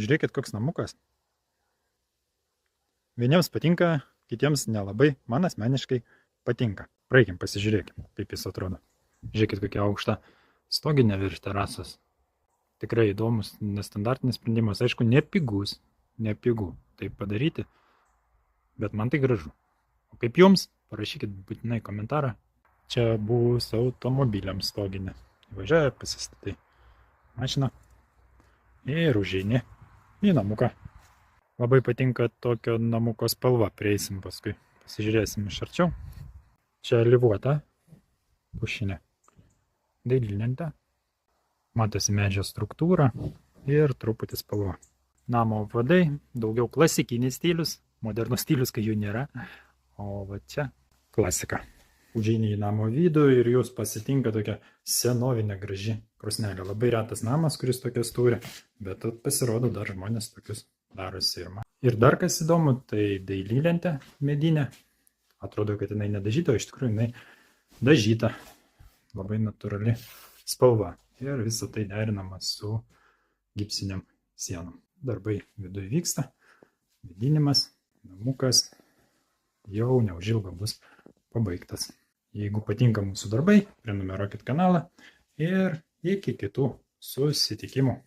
Žiūrėkit, koks namukas. Vieniems patinka, kitiems nelabai. Man asmeniškai patinka. Praeikim, pasižiūrėkim, kaip jis atrodo. Žiūrėkit, kokia aukšta stoginė virš terasos. Tikrai įdomus, nestandartinis sprendimas. Aišku, nepigus, nepigų taip padaryti, bet man tai gražu. O kaip jums? Parašykit būtinai komentarą. Čia bus automobiliams stoginė. Važiuoja, pasistatai mašiną ir užeini į namuką. Labai patinka tokio namuko spalva, prieisim paskui. Pasižiūrėsim iš arčiau. Čia alyvuota pušinė. Dailylentė. Matosi medžio struktūra ir truputį spalva. Namo vadai, daugiau klasikinis stilius, modernus stilius, kai jų nėra. O va čia klasika. Užeini į namo vidų ir jūs pasitinka tokia senovinė graži krosnelė. Labai retas namas, kuris tokias turi, bet pasirodo dar žmonės tokius darosi ir man. Ir dar kas įdomu, tai dailylentė medinė. Atrodo, kad jinai nedažyta, o iš tikrųjų jinai dažyta. Labai natūrali spalva. Ir visą tai derinama su gipsiniam sienom. Darbai viduje vyksta, vėdinimas, namukas jau neužilgo bus pabaigtas. Jeigu patinka mūsų darbai, prenumeruokit kanalą ir iki kitų susitikimų.